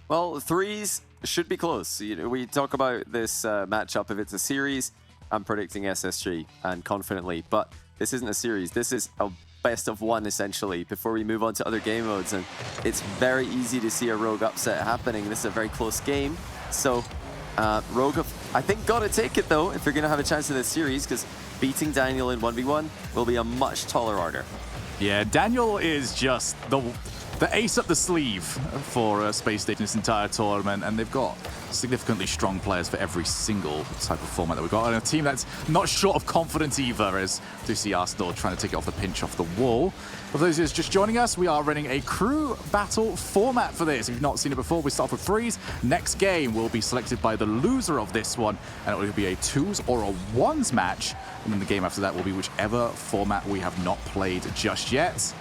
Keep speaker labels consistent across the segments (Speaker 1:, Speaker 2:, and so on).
Speaker 1: Well, threes should be close. You know, we talk about this matchup. If it's a series, I'm predicting SSG and confidently. But this isn't a series. This is a best of one, essentially, before we move on to other game modes. And it's very easy to see a Rogue upset happening. This is a very close game. So Rogue have, I think, got to take it, though, if you're going to have a chance in this series, because beating Daniel in 1v1 will be a much taller order.
Speaker 2: Yeah, Daniel is just the ace up the sleeve for Space Station this entire tournament, and they've got significantly strong players for every single type of format that we've got, and a team that's not short of confidence either, as do see Arsenal trying to take it off the pinch off the wall. For those who's just joining us, we are running a crew battle format for this. If you've not seen it before, we start with threes. Next game will be selected by the loser of this one, and it will be a twos or a ones match, and then the game after that will be whichever format we have not played just yet.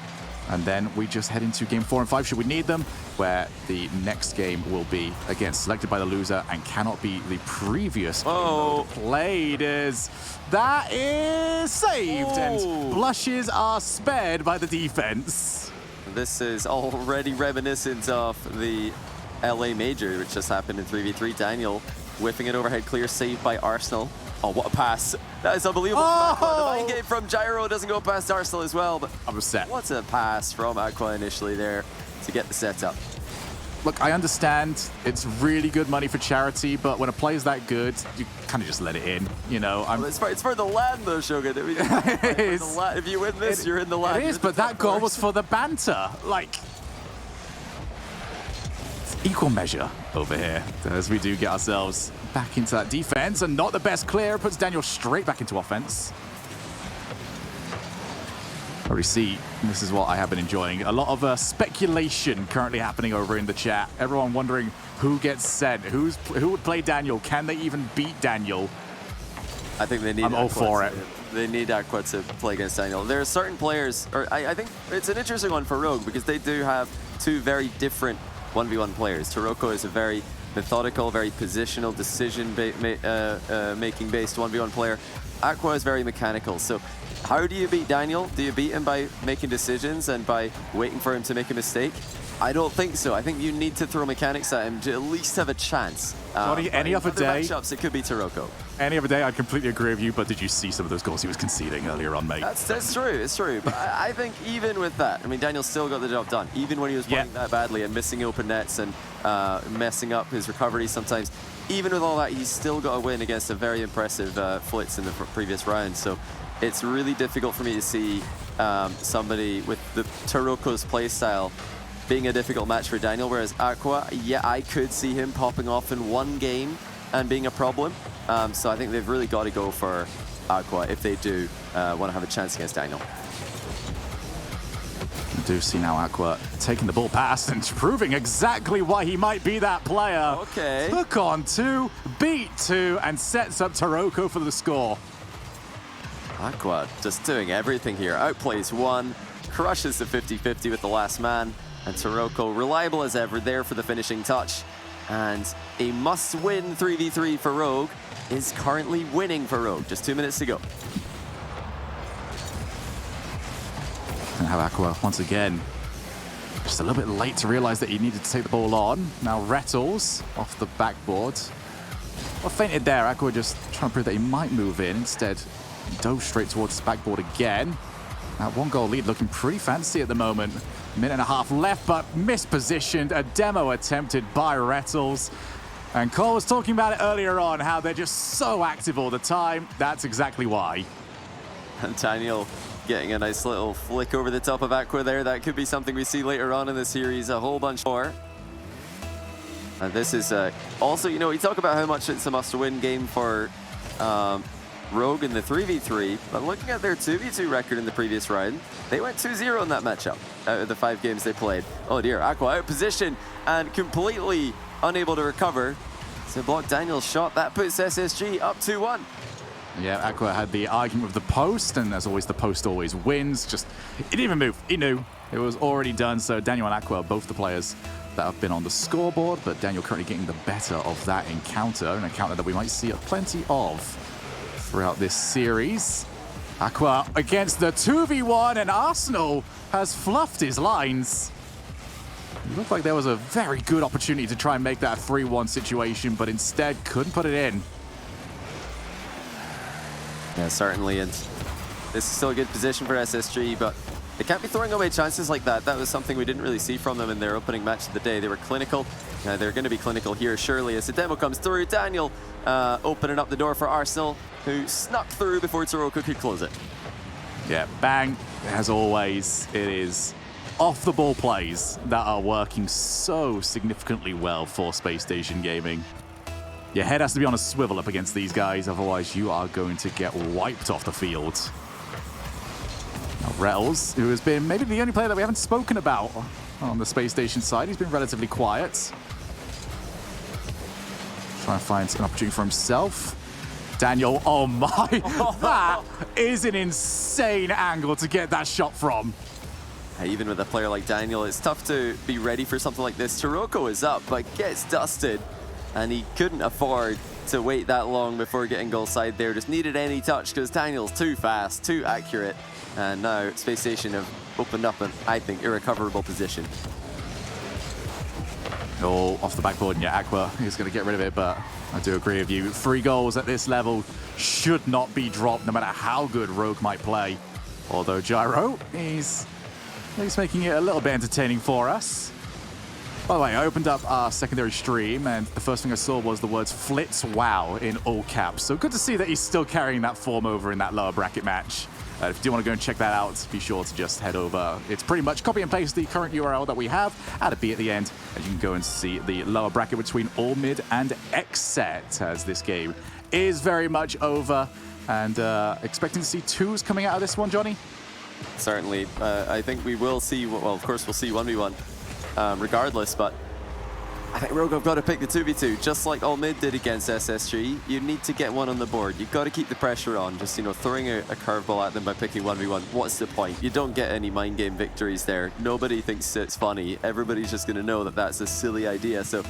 Speaker 2: And then we just head into game 4 and 5, should we need them, where the next game will be, again, selected by the loser and cannot be the previous game played. That is saved, and blushes are spared by the defense.
Speaker 1: This is already reminiscent of the LA Major, which just happened in 3v3. Daniel whiffing it overhead clear, saved by Arsenal. Oh, what a pass. That is unbelievable. The mind game from Gyro doesn't go past Arsenal as well, but
Speaker 2: I'm upset.
Speaker 1: What's a pass from Aqua initially there to get the setup.
Speaker 2: Look, I understand it's really good money for charity, but when a play's that good, you kind of just let it in, you know.
Speaker 1: Well, it's for the land, though, Shogun. I mean, if you win this, you're in the land.
Speaker 2: It is, but that goal was for the banter. Like, equal measure over here as we do get ourselves back into that defense, and not the best clear. Puts Daniel straight back into offense. Already see, this is what I have been enjoying. A lot of speculation currently happening over in the chat. Everyone wondering who gets sent, who would play Daniel, can they even beat Daniel?
Speaker 1: I think they need.
Speaker 2: I'm all for it.
Speaker 1: They need Aqua to play against Daniel. There are certain players, or I think it's an interesting one for Rogue, because they do have two very different 1v1 players. Taroko is a very methodical, very positional, decision-making based 1v1 player. Aqua is very mechanical. So how do you beat Daniel? Do you beat him by making decisions and by waiting for him to make a mistake? I don't think so. I think you need to throw mechanics at him to at least have a chance.
Speaker 2: Any other day,
Speaker 1: matchups, it could be Taroko.
Speaker 2: Any other day, I'd completely agree with you, but did you see some of those goals he was conceding earlier on, mate?
Speaker 1: That's true, it's true. But I think even with that, I mean, Daniel still got the job done. Even when he was playing that badly and missing open nets and messing up his recovery sometimes, even with all that, he's still got a win against a very impressive Flitz in the previous round. So it's really difficult for me to see somebody with the Taroko's playstyle being a difficult match for Daniel, whereas Aqua, yeah, I could see him popping off in one game and being a problem. So I think they've really got to go for Aqua if they do want to have a chance against Daniel.
Speaker 2: We do see now Aqua taking the ball past and proving exactly why he might be that player.
Speaker 1: Okay.
Speaker 2: Took on 2, beat 2, and sets up Taroko for the score.
Speaker 1: Aqua just doing everything here. Outplays 1, crushes the 50-50 with the last man. And Taroko, reliable as ever, there for the finishing touch. And a must-win 3v3 for Rogue is currently winning for Rogue. Just 2 minutes to go.
Speaker 2: And have Aqua, once again, just a little bit late to realize that he needed to take the ball on. Now Rettles off the backboard. Well, feinted there. Aqua just trying to prove that he might move in. Instead, dove straight towards the backboard again. That 1-goal lead looking pretty fancy at the moment. Minute and a half left, but mispositioned. A demo attempted by Rettles. And Cole was talking about it earlier on, how they're just so active all the time. That's exactly why.
Speaker 1: And Daniel getting a nice little flick over the top of Aqua there. That could be something we see later on in the series, a whole bunch more. And this is also, you know, we talk about how much it's a must-win game for Rogue in the 3v3, but looking at their 2v2 record in the previous round, they went 2-0 in that matchup out of the 5 games they played. Oh dear, Aqua out of position and completely unable to recover to block Daniel's shot. That puts SSG up 2-1.
Speaker 2: Yeah, Aqua had the argument with the post, and as always, the post always wins. Just, he didn't even move. He knew it was already done. So Daniel and Aqua are both the players that have been on the scoreboard, but Daniel currently getting the better of that encounter, an encounter that we might see plenty of throughout this series. Aqua against the 2v1, and Arsenal has fluffed his lines. It looked like there was a very good opportunity to try and make that a 3-1 situation, but instead couldn't put it in.
Speaker 1: Yeah, certainly, and this is still a good position for SSG, but they can't be throwing away chances like that. That was something we didn't really see from them in their opening match of the day. They were clinical. They're going to be clinical here, surely, as the demo comes through. Daniel opening up the door for Arsenal, who snuck through before Taroko could close it.
Speaker 2: Yeah, bang, as always, it is off-the-ball plays that are working so significantly well for Spacestation Gaming. Your head has to be on a swivel up against these guys, otherwise you are going to get wiped off the field. Now, Rettles, who has been maybe the only player that we haven't spoken about on the Spacestation side, he's been relatively quiet. Trying to find an opportunity for himself. Daniel, oh my, that is an insane angle to get that shot from.
Speaker 1: Even with a player like Daniel, it's tough to be ready for something like this. Taroko is up, but gets dusted, and he couldn't afford to wait that long before getting goal side there. Just needed any touch because Daniel's too fast, too accurate, and now Spacestation have opened up an, I think, irrecoverable position.
Speaker 2: Oh, off the backboard, and yeah, Aqua is going to get rid of it, but I do agree with you. 3 goals at this level should not be dropped, no matter how good Rogue might play. Although Gyro, he's making it a little bit entertaining for us. By the way, I opened up our secondary stream, and the first thing I saw was the words Flitz Wow in all caps. So good to see that he's still carrying that form over in that lower bracket match. If you do want to go and check that out, be sure to just head over. It's pretty much copy and paste the current URL that we have, add a B at the end, and you can go and see the lower bracket between All Mid and X-Set, as this game is very much over. And expecting to see 2s coming out of this one, Johnny?
Speaker 1: Certainly. I think we will see, well, of course, we'll see 1v1 regardless, but I think Rogue have got to pick the 2v2, just like All Mid did against SSG. You need to get one on the board. You've got to keep the pressure on. Just, throwing a curveball at them by picking 1v1. What's the point? You don't get any mind game victories there. Nobody thinks it's funny. Everybody's just going to know that that's a silly idea. So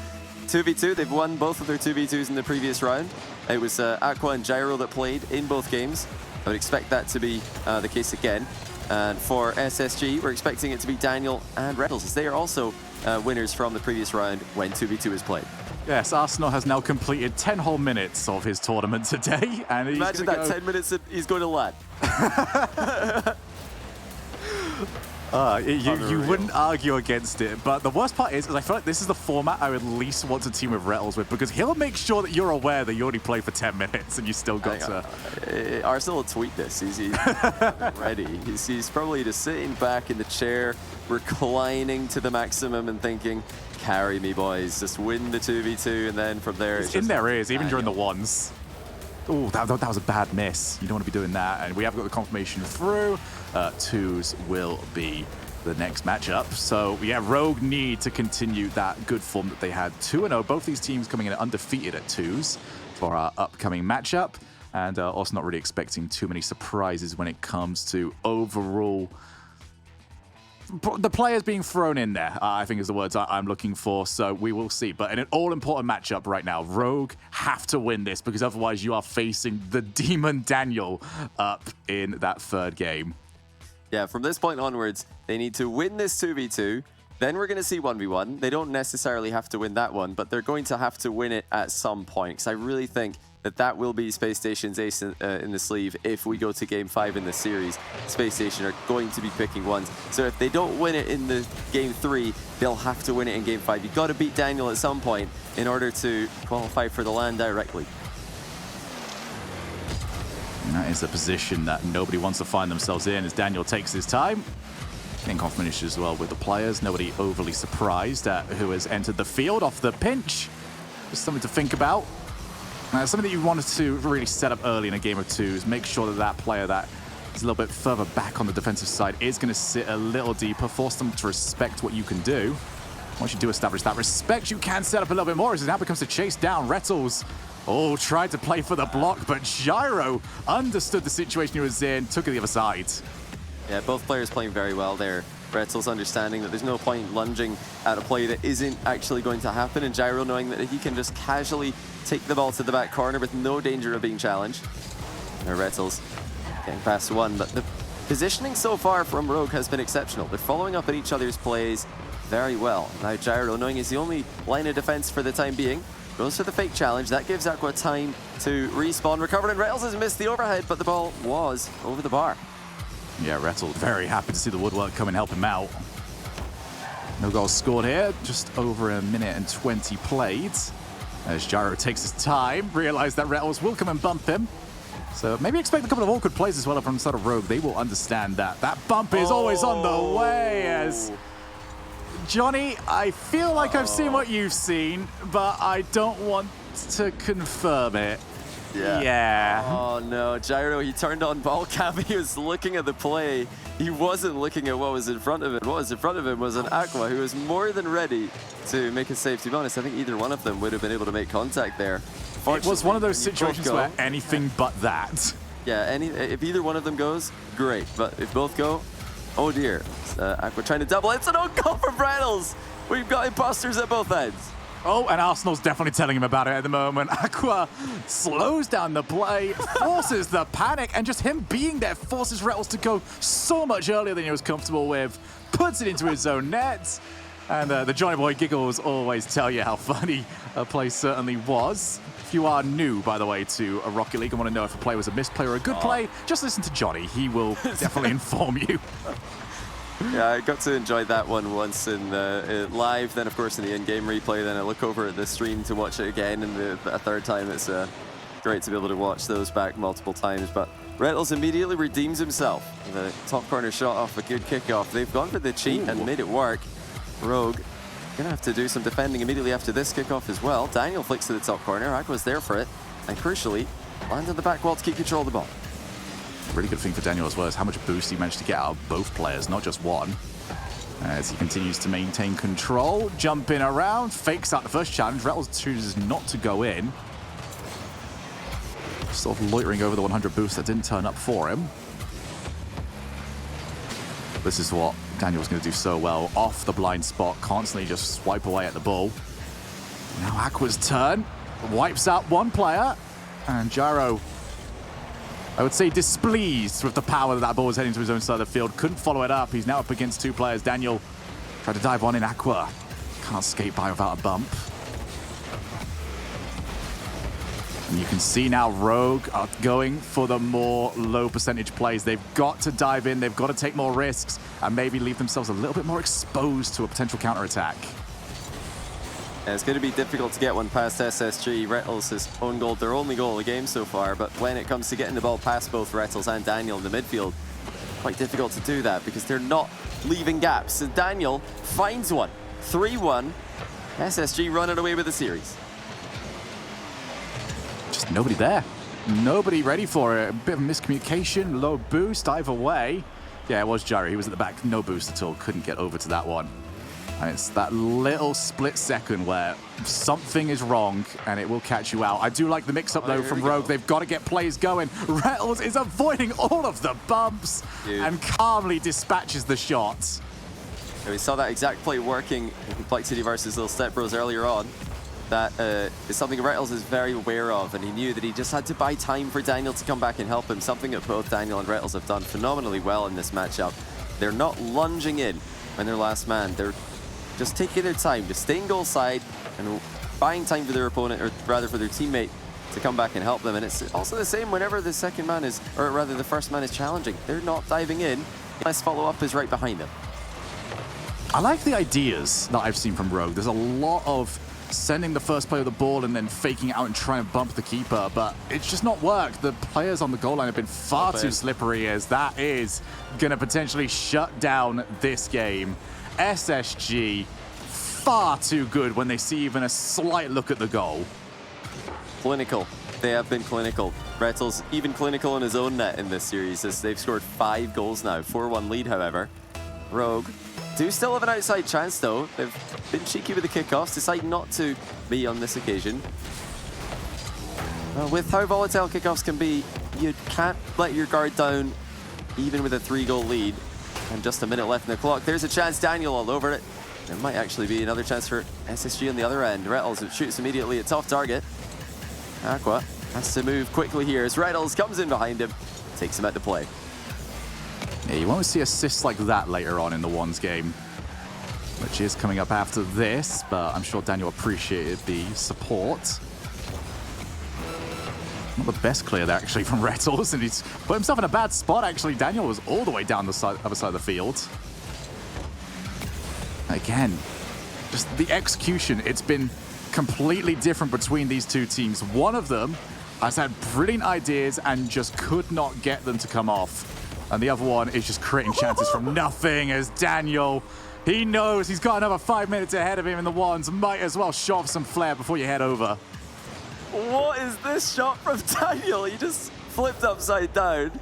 Speaker 1: 2v2, they've won both of their 2v2s in the previous round. It was Aqua and Gyro that played in both games. I would expect that to be the case again. And for SSG, we're expecting it to be Daniel and Rettles, as they are also winners from the previous round when 2v2 is played.
Speaker 2: Yes, Arsenal has now completed 10 whole minutes of his tournament today. And he's
Speaker 1: Imagine that 10 minutes that he's going to land.
Speaker 2: You wouldn't argue against it, but the worst part is I feel like this is the format I would least want to team with Rettles with, because he'll make sure that you're aware that you already played for 10 minutes and you still got to...
Speaker 1: Arsenal will tweet this. He's ready. He's probably just sitting back in the chair, reclining to the maximum and thinking, carry me, boys. Just win the 2v2, and then from there...
Speaker 2: It's in their ears, even during the ones. Oh, that was a bad miss. You don't want to be doing that. And we have got the confirmation through. 2s will be the next matchup. So, yeah, Rogue need to continue that good form that they had. 2-0. Both these teams coming in undefeated at 2s for our upcoming matchup. And also not really expecting too many surprises when it comes to overall... The players being thrown in there, I think is the words I'm looking for, so we will see. But in an all-important matchup right now, Rogue have to win this, because otherwise you are facing the Demon Daniel up in that 3rd game.
Speaker 1: Yeah, from this point onwards, they need to win this 2v2. Then we're going to see 1v1. They don't necessarily have to win that one, but they're going to have to win it at some point, because I really think that will be Spacestation's ace in the sleeve if we go to Game 5 in the series. Spacestation are going to be picking ones. So if they don't win it in the Game 3, they'll have to win it in Game 5. You've got to beat Daniel at some point in order to qualify for the LAN directly.
Speaker 2: And that is a position that nobody wants to find themselves in, as Daniel takes his time. Getting confirmation as well with the players. Nobody overly surprised at who has entered the field off the pinch. Just something to think about. Something that you wanted to really set up early in a game of 2s. Make sure that that player that is a little bit further back on the defensive side is going to sit a little deeper. Force them to respect what you can do. Once you do establish that respect, you can set up a little bit more, as it now becomes to chase down Rettles. Oh, tried to play for the block, but Gyro understood the situation he was in, took it the other side.
Speaker 1: Yeah, both players playing very well there. Rettles understanding that there's no point lunging at a play that isn't actually going to happen, and Gyro knowing that he can just casually take the ball to the back corner with no danger of being challenged. Now Rettles getting past one, but the positioning so far from Rogue has been exceptional. They're following up at each other's plays very well. Now Gyro, knowing he's the only line of defense for the time being, goes for the fake challenge. That gives Aqua time to respawn, recover, and Rettles has missed the overhead, but the ball was over the bar.
Speaker 2: Yeah, Rettles very happy to see the woodwork come and help him out. No goals scored here, just over a minute and 20 played. As Gyro takes his time, realized that Rettles will come and bump him. So maybe expect a couple of awkward plays as well from the side of Rogue. They will understand that. That bump is always on the way as... Johnny, I feel like I've seen what you've seen, but I don't want to confirm it. Yeah.
Speaker 1: Oh no, Gyro, he turned on ball cam. He was looking at the play. He wasn't looking at what was in front of him. What was in front of him was an Aqua who was more than ready to make a save. To be honest, I think either one of them would have been able to make contact there.
Speaker 2: It was one of those situations where anything but that.
Speaker 1: Yeah, if either one of them goes, great. But if both go, oh dear. Aqua trying to double. It's an own goal from Rettles. We've got imposters at both ends.
Speaker 2: Oh, and Arsenal's definitely telling him about it at the moment. Aqua slows down the play, forces the panic, and just him being there forces Rettles to go so much earlier than he was comfortable with, puts it into his own net. And the Johnny Boy giggles always tell you how funny a play certainly was. If you are new, by the way, to a Rocket League and want to know if a play was a missed play or a good play, just listen to Johnny. He will definitely inform you.
Speaker 1: Yeah, I got to enjoy that one once in live, then of course in the in-game replay, then I look over at the stream to watch it again, and a third time it's great to be able to watch those back multiple times. But Rettles immediately redeems himself. The top corner shot off a good kickoff. They've gone for the cheat and made it work. Rogue gonna have to do some defending immediately after this kickoff as well. Daniel flicks to the top corner. Aqua's there for it, and crucially, lands on the back wall to keep control of the ball.
Speaker 2: Really good thing for Daniel as well is how much boost he managed to get out of both players, not just one. As he continues to maintain control, jumping around, fakes out the first challenge. Rettles chooses not to go in. Sort of loitering over the 100 boost that didn't turn up for him. This is what Daniel's going to do so well. Off the blind spot, constantly just swipe away at the ball. Now Aqua's turn. Wipes out one player. And Gyro, I would say, displeased with the power that ball was heading to his own side of the field. Couldn't follow it up. He's now up against two players. Daniel tried to dive on in. Aqua can't skate by without a bump. And you can see now Rogue are going for the more low percentage plays. They've got to dive in. They've got to take more risks and maybe leave themselves a little bit more exposed to a potential counterattack.
Speaker 1: Yeah, it's going to be difficult to get one past SSG. Rettles has own goal, their only goal of the game so far, but when it comes to getting the ball past both Rettles and Daniel in the midfield, quite difficult to do that because they're not leaving gaps. And Daniel finds one. 3-1. SSG running away with the series.
Speaker 2: Just nobody there. Nobody ready for it. A bit of miscommunication, low boost, either way. Yeah, it was Gyro. He was at the back. No boost at all. Couldn't get over to that one. And it's that little split second where something is wrong and it will catch you out. I do like the mix-up, though, from Rogue. They've got to get plays going. Rettles is avoiding all of the bumps and calmly dispatches the shot.
Speaker 1: Yeah, we saw that exact play working in Complexity versus Little Step Bros earlier on. That is something Rettles is very aware of, and he knew that he just had to buy time for Daniel to come back and help him, something that both Daniel and Rettles have done phenomenally well in this matchup. They're not lunging in when they're last man. They're just taking their time, just staying goal side and buying time for their opponent, or rather for their teammate, to come back and help them. And it's also the same whenever the second man is, or rather the first man is challenging. They're not diving in unless follow-up is right behind them.
Speaker 2: I like the ideas that I've seen from Rogue. There's a lot of sending the first player the ball and then faking it out and trying to bump the keeper, but it's just not worked. The players on the goal line have been far too slippery, as that is going to potentially shut down this game. SSG, far too good when they see even a slight look at the goal.
Speaker 1: Clinical. They have been clinical. Rettles even clinical in his own net in this series, as they've scored 5 goals now. 4-1 lead, however. Rogue do still have an outside chance, though. They've been cheeky with the kickoffs, decide not to be on this occasion. With how volatile kickoffs can be, you can't let your guard down even with a 3-goal lead. And just a minute left in the clock. There's a chance. Daniel all over it. There might actually be another chance for SSG on the other end. Rettles shoots immediately at top target. Aqua has to move quickly here as Rettles comes in behind him, takes him out to play.
Speaker 2: Yeah, you won't see assists like that later on in the ones game. which is coming up after this, but I'm sure Daniel appreciated the support. Not the best clear there, actually, from Rettles, and he's put himself in a bad spot, actually. Daniel was all the way down the other side of the field. Again, just the execution, it's been completely different between these two teams. One of them has had brilliant ideas and just could not get them to come off. And the other one is just creating chances from nothing as Daniel, he knows he's got another 5 minutes ahead of him in the ones. Might as well shove some flair before you head over.
Speaker 1: What is this shot from Daniel? He just flipped upside down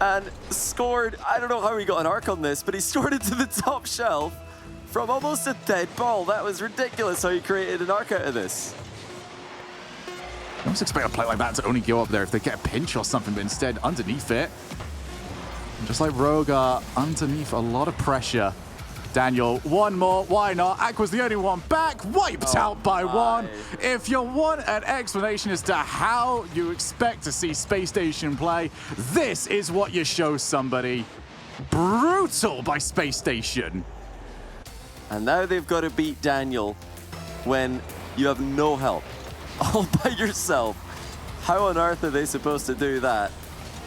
Speaker 1: and scored. I don't know how he got an arc on this, but he scored it to the top shelf from almost a dead ball. That was ridiculous how he created an arc out of this.
Speaker 2: I almost expect a play like that to only go up there if they get a pinch or something, but instead underneath it. Just like Rogar, underneath a lot of pressure. Daniel, one more, why not? Aqua's the only one back, wiped out by one. If you want an explanation as to how you expect to see Spacestation play, this is what you show somebody. Brutal by Spacestation.
Speaker 1: And now they've got to beat Daniel when you have no help, all by yourself. How on earth are they supposed to do that?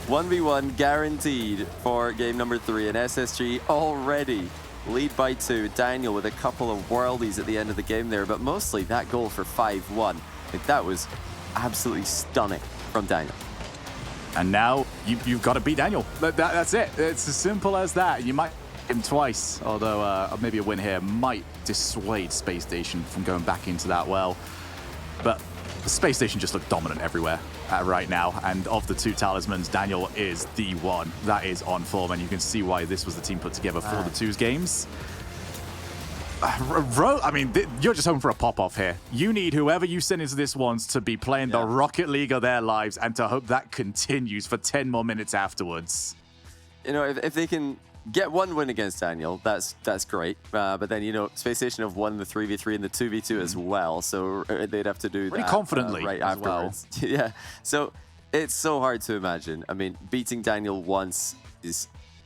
Speaker 1: 1v1 guaranteed for game number 3, and SSG already lead by 2. Daniel with a couple of worldies at the end of the game there, but mostly that goal for 5-1. That was absolutely stunning from Daniel.
Speaker 2: And now you've got to beat Daniel. That's it. It's as simple as that. You might hit him twice, although maybe a win here might dissuade Spacestation from going back into that well. But the Spacestation just look dominant everywhere right now, and of the two talismans, Daniel is the one that is on form, and you can see why this was the team put together for the twos games. I mean, you're just hoping for a pop-off here. You need whoever you send into this ones to be playing the Rocket League of their lives, and to hope that continues for 10 more minutes afterwards.
Speaker 1: You know, if they can get one win against Daniel, that's great. But then, you know, Spacestation have won the 3v3 and the 2v2 as well, so they'd have to do
Speaker 2: pretty
Speaker 1: that
Speaker 2: confidently
Speaker 1: right
Speaker 2: as
Speaker 1: afterwards. Well. Yeah, so it's so hard to imagine. I mean, beating Daniel once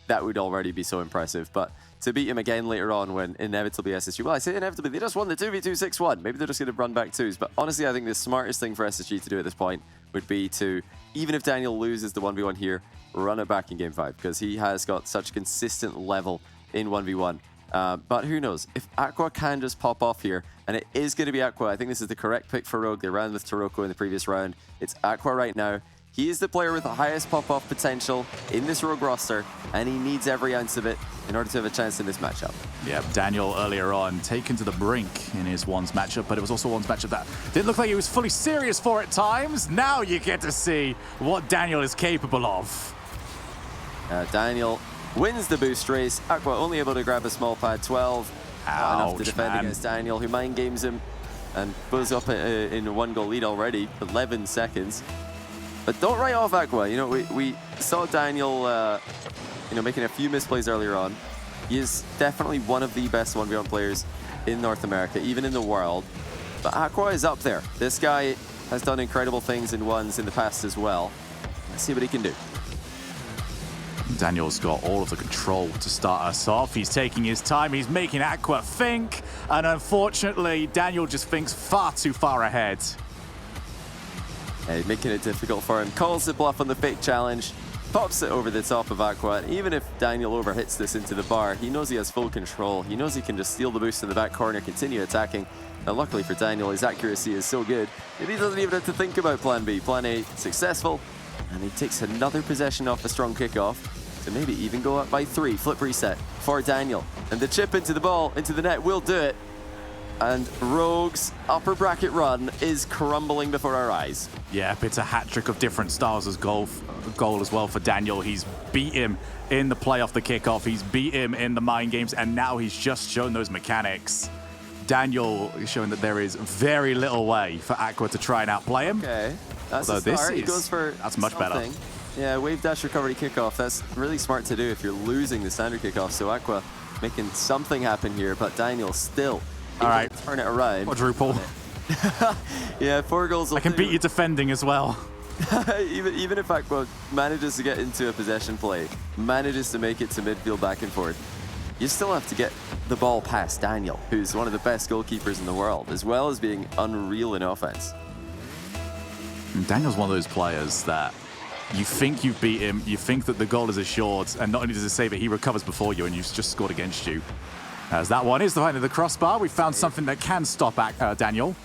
Speaker 1: that would already be so impressive, but to beat him again later on when inevitably SSG, well, I say inevitably, they just won the 2v2 6-1. Maybe they're just going to run back twos, but honestly, I think the smartest thing for SSG to do at this point would be to, even if Daniel loses the 1v1 here, run it back in game 5, because he has got such a consistent level in 1v1. But who knows? If Aqua can just pop off here, and it is going to be Aqua, I think this is the correct pick for Rogue. They ran with Taroko in the previous round. It's Aqua right now. He is the player with the highest pop-off potential in this Rogue roster, and he needs every ounce of it in order to have a chance in this matchup.
Speaker 2: Yeah, Daniel earlier on taken to the brink in his ones matchup, but it was also ones matchup that didn't look like he was fully serious for at times. Now you get to see what Daniel is capable of.
Speaker 1: Daniel wins the boost race. Aqua only able to grab a small pad 12. Not enough to defend against Daniel, who mind games him and goes up in a 1-goal lead already, 11 seconds. But don't write off Aqua. You know, we saw Daniel, you know, making a few misplays earlier on. He is definitely one of the best 1v1 players in North America, even in the world. But Aqua is up there. This guy has done incredible things in ones in the past as well. Let's see what he can do.
Speaker 2: Daniel's got all of the control to start us off. He's taking his time. He's making Aqua think. And unfortunately, Daniel just thinks far too far ahead.
Speaker 1: Yeah, making it difficult for him. Calls the bluff on the fake challenge. Pops it over the top of Aqua. And even if Daniel overhits this into the bar, he knows he has full control. He knows he can just steal the boost in the back corner, continue attacking. And luckily for Daniel, his accuracy is so good that he doesn't even have to think about plan B. Plan A successful. And he takes another possession off a strong kickoff to maybe even go up by 3. Flip reset for Daniel. And the chip into the ball, into the net will do it. And Rogue's upper bracket run is crumbling before our eyes.
Speaker 2: Yeah, it's a hat-trick of different styles as goal as well for Daniel. He's beat him in the play off the kickoff. He's beat him in the mind games, and now he's just shown those mechanics. Daniel is showing that there is very little way for Aqua to try and outplay him.
Speaker 1: Okay, that's a start. He goes for
Speaker 2: that's much
Speaker 1: something.
Speaker 2: better.
Speaker 1: Yeah, wave dash recovery kickoff. That's really smart to do if you're losing the standard kickoff. So Aqua making something happen here, but Daniel still turn it around.
Speaker 2: Quadruple.
Speaker 1: Yeah, 4 goals.
Speaker 2: I can beat you defending as well.
Speaker 1: even if Aqua manages to get into a possession play, manages to make it to midfield back and forth, you still have to get the ball past Daniel, who's one of the best goalkeepers in the world, as well as being unreal in offense.
Speaker 2: And Daniel's one of those players that you think you've beat him, you think that the goal is assured, and not only does he save it, he recovers before you, and you've just scored against you. As that one is the height of the crossbar, we found something that can stop Daniel.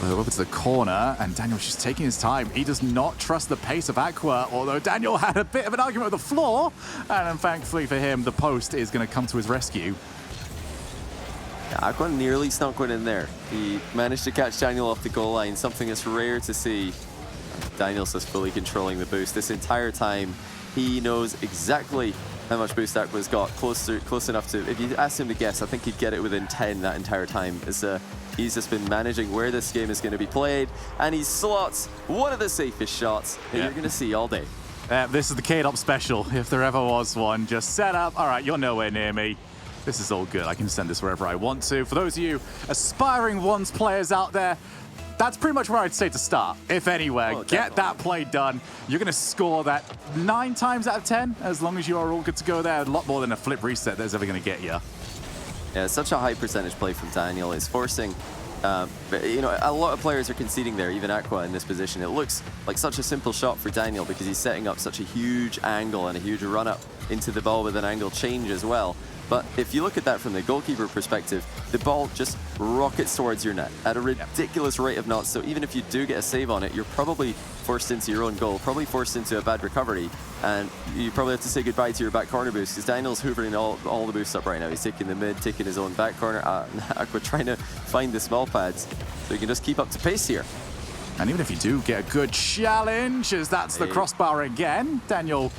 Speaker 2: Over to the corner, and Daniel's just taking his time. He does not trust the pace of Aqua, although Daniel had a bit of an argument with the floor, and thankfully for him, the post is going to come to his rescue.
Speaker 1: Yeah, Aqua nearly snuck one in there. He managed to catch Daniel off the goal line, something that's rare to see. Daniel's just fully controlling the boost this entire time. He knows exactly how much boost Aqua's got, close enough to, if you asked him to guess, I think he'd get it within 10 that entire time. He's just been managing where this game is going to be played, and he slots one of the safest shots that you're going to see all day.
Speaker 2: This is the K-Dop special, if there ever was one. Just set up, all right, you're nowhere near me. This is all good, I can send this wherever I want to. For those of you aspiring ones players out there, that's pretty much where I'd say to start, if anywhere.
Speaker 1: Oh,
Speaker 2: get that play done. You're going to score that 9 times out of 10, as long as you are all good to go there. A lot more than a flip reset that's ever going to get you.
Speaker 1: Yeah, such a high percentage play from Daniel. It's forcing, you know, a lot of players are conceding there, even Aqua in this position. It looks like such a simple shot for Daniel because he's setting up such a huge angle and a huge run-up into the ball with an angle change as well. But if you look at that from the goalkeeper perspective, the ball just rockets towards your net at a ridiculous rate of knots. So even if you do get a save on it, you're probably forced into your own goal, probably forced into a bad recovery, and you probably have to say goodbye to your back corner boost because Daniel's hoovering all the boosts up right now. He's taking the mid, taking his own back corner. Aqua trying to find the small pads so he can just keep up to pace here.
Speaker 2: And even if you do get a good challenge, as that's the crossbar again, Daniel,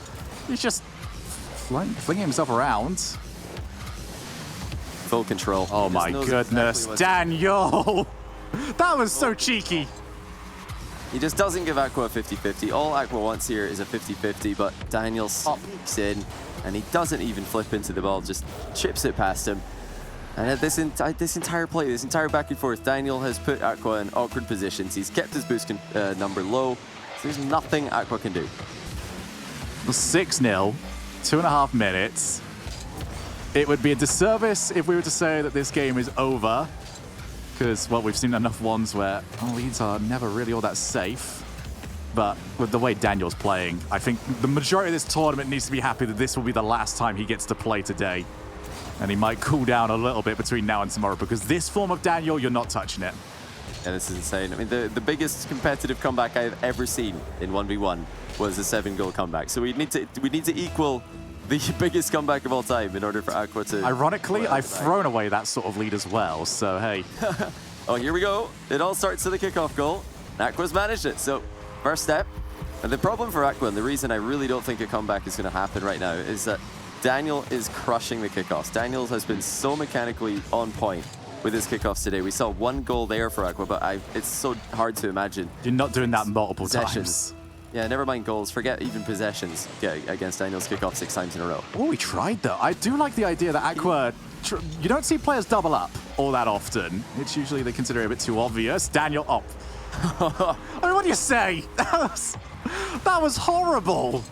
Speaker 2: he's just flinging himself around.
Speaker 1: Full control.
Speaker 2: Oh my goodness, exactly Daniel! That was so cheeky.
Speaker 1: He just doesn't give Aqua a 50-50. All Aqua wants here is a 50-50, but Daniel sneaks in, and he doesn't even flip into the ball, just chips it past him. And at this entire play, this entire back and forth, Daniel has put Aqua in awkward positions. He's kept his boost number low, so there's nothing Aqua can do.
Speaker 2: 6-0, 2.5 minutes. It would be a disservice if we were to say that this game is over, because, well, we've seen enough ones where leads are never really all that safe. But with the way Daniel's playing, I think the majority of this tournament needs to be happy that this will be the last time he gets to play today. And he might cool down a little bit between now and tomorrow, because this form of Daniel, you're not touching it.
Speaker 1: Yeah, this is insane. I mean, the biggest competitive comeback I've ever seen in 1v1 was a 7-goal comeback. So we need to equal the biggest comeback of all time in order for Aqua to...
Speaker 2: Ironically, I've thrown away that sort of lead as well, so hey.
Speaker 1: Oh, here we go. It all starts to the kickoff goal. Aqua's managed it, so first step. And the problem for Aqua, and the reason I really don't think a comeback is going to happen right now, is that Daniel is crushing the kickoffs. Daniel has been so mechanically on point with his kickoffs today. We saw 1 goal there for Aqua, but it's so hard to imagine.
Speaker 2: You're not doing that multiple times.
Speaker 1: Yeah, never mind goals. Forget even possessions against Daniel's kickoff 6 times in a row.
Speaker 2: Oh, we tried though. I do like the idea that Aqua, you don't see players double up all that often. It's usually they consider it a bit too obvious. Daniel, I mean, what do you say? That was horrible.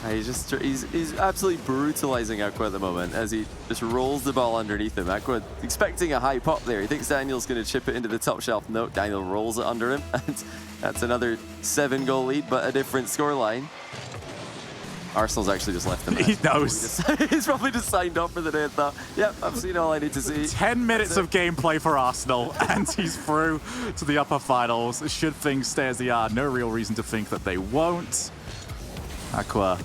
Speaker 1: He's absolutely brutalizing Aqua at the moment as he just rolls the ball underneath him. Aqua expecting a high pop there. He thinks Daniel's going to chip it into the top shelf. No, Daniel rolls it under him. And that's another 7-goal lead, but a different scoreline. Arsenal's actually just left him.
Speaker 2: He knows.
Speaker 1: He's probably just signed up for the day and thought, yep, I've seen all I need to see.
Speaker 2: 10 minutes of gameplay for Arsenal, and he's through to the upper finals. Should things stay as they are, no real reason to think that they won't. Aqua,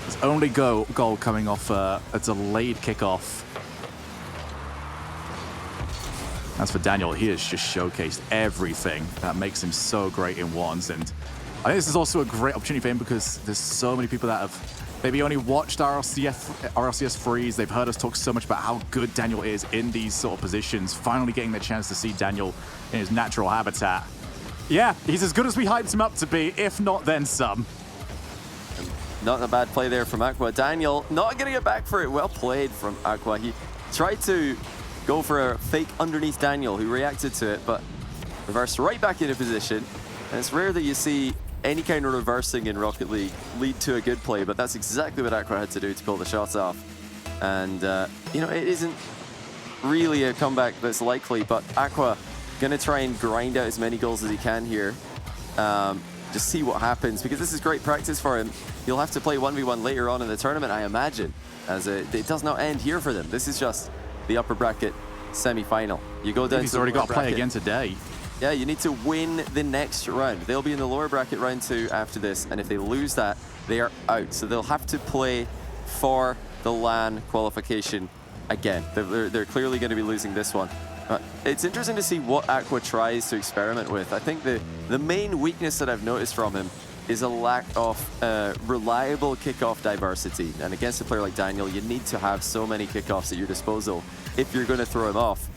Speaker 2: his only goal coming off a delayed kickoff. As for Daniel, he has just showcased everything that makes him so great in ones. And I think this is also a great opportunity for him because there's so many people that have maybe only watched RLCS Freeze. They've heard us talk so much about how good Daniel is in these sort of positions. Finally getting the chance to see Daniel in his natural habitat. Yeah, he's as good as we hyped him up to be, if not then some.
Speaker 1: Not a bad play there from Aqua. Daniel not getting it back for it. Well played from Aqua. He tried to go for a fake underneath Daniel, who reacted to it, but reversed right back into position. And it's rare that you see any kind of reversing in Rocket League lead to a good play, but that's exactly what Aqua had to do to pull the shots off. And, you know, it isn't really a comeback that's likely, but Aqua going to try and grind out as many goals as he can here. Just see what happens, because this is great practice for him. He'll have to play 1v1 later on in the tournament, I imagine, as it does not end here for them. This is just the upper bracket semi-final. You go down to
Speaker 2: he's
Speaker 1: the
Speaker 2: already
Speaker 1: lower
Speaker 2: got to play
Speaker 1: bracket.
Speaker 2: again today.
Speaker 1: Yeah, you need to win the next round. They'll be in the lower bracket round 2 after this, and if they lose that, they are out. So they'll have to play for the LAN qualification again. They're clearly going to be losing this one. It's interesting to see what Aqua tries to experiment with. I think the main weakness that I've noticed from him is a lack of reliable kickoff diversity. And against a player like Daniel, you need to have so many kickoffs at your disposal if you're going to throw him off,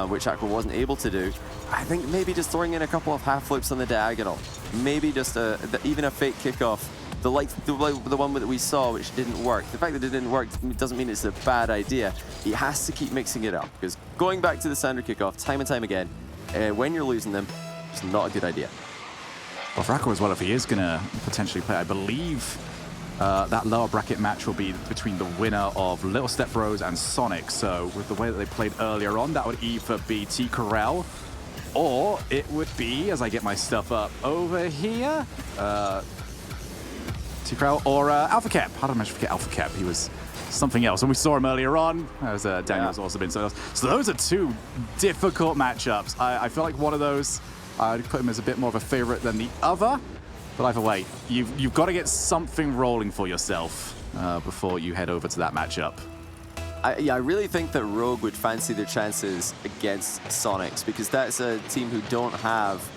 Speaker 1: which Aqua wasn't able to do. I think maybe just throwing in a couple of half flips on the diagonal, maybe just even a fake kickoff, the one that we saw, which didn't work. The fact that it didn't work doesn't mean it's a bad idea. He has to keep mixing it up, because going back to the standard kickoff time and time again, when you're losing them, it's not a good idea.
Speaker 2: Well, for Aqua as well, if he is going to potentially play, I believe that lower bracket match will be between the winner of Little Step Bros and Sonic. So with the way that they played earlier on, that would either be T Corral, or it would be, as I get my stuff up over here, T Corral or Alpha Cap. How did I manage to forget Alpha Cap? He was something else. And we saw him earlier on, as Daniel's also been something else. So those are two difficult matchups. I feel like one of those, I'd put him as a bit more of a favorite than the other. But either way, you've got to get something rolling for yourself before you head over to that matchup.
Speaker 1: I really think that Rogue would fancy their chances against Sonics, because that's a team who don't have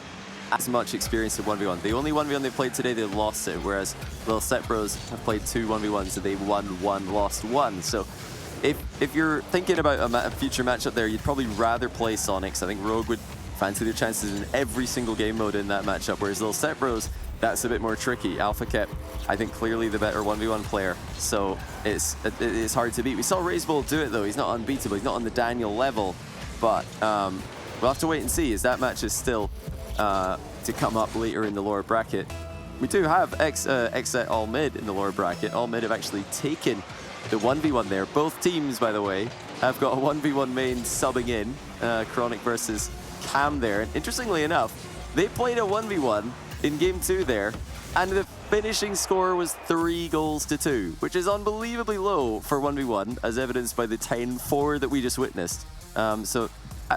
Speaker 1: as much experience in 1v1. The only 1v1 they played today, they lost it, whereas Little Set Bros have played 2 1v1s, so they've won 1, lost 1. So if you're thinking about a future matchup there, you'd probably rather play Sonics. I think Rogue would fancy their chances in every single game mode in that matchup, whereas Little Set Bros, that's a bit more tricky. Alpha Cap, I think, clearly the better 1v1 player, so it's hard to beat. We saw Razebull do it though. He's not unbeatable. He's not on the Daniel level, but we'll have to wait and see, as that match is still to come up later in the lower bracket. We do have Xset All Mid in the lower bracket. All Mid have actually taken the 1v1 there. Both teams, by the way, have got a 1v1 main subbing in, Chronic versus Cam there. And interestingly enough, they played a 1v1 in game 2 there, and the finishing score was 3-2, which is unbelievably low for 1v1, as evidenced by the 10-4 that we just witnessed. So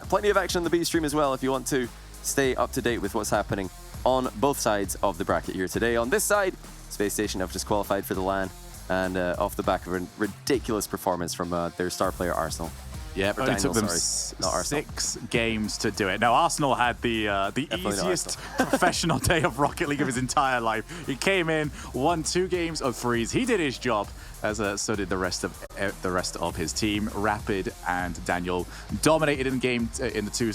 Speaker 1: plenty of action on the B stream as well if you want to stay up to date with what's happening on both sides of the bracket here today. On this side, Spacestation have just qualified for the LAN, and off the back of a ridiculous performance from their star player Arsenal.
Speaker 2: Yeah, it only took them 6 games to do it. Now, Arsenal had the easiest professional day of Rocket League of his entire life. He came in, won 2 games of 3s. He did his job, as so did the rest of his team. Rapid and Daniel dominated in the 2s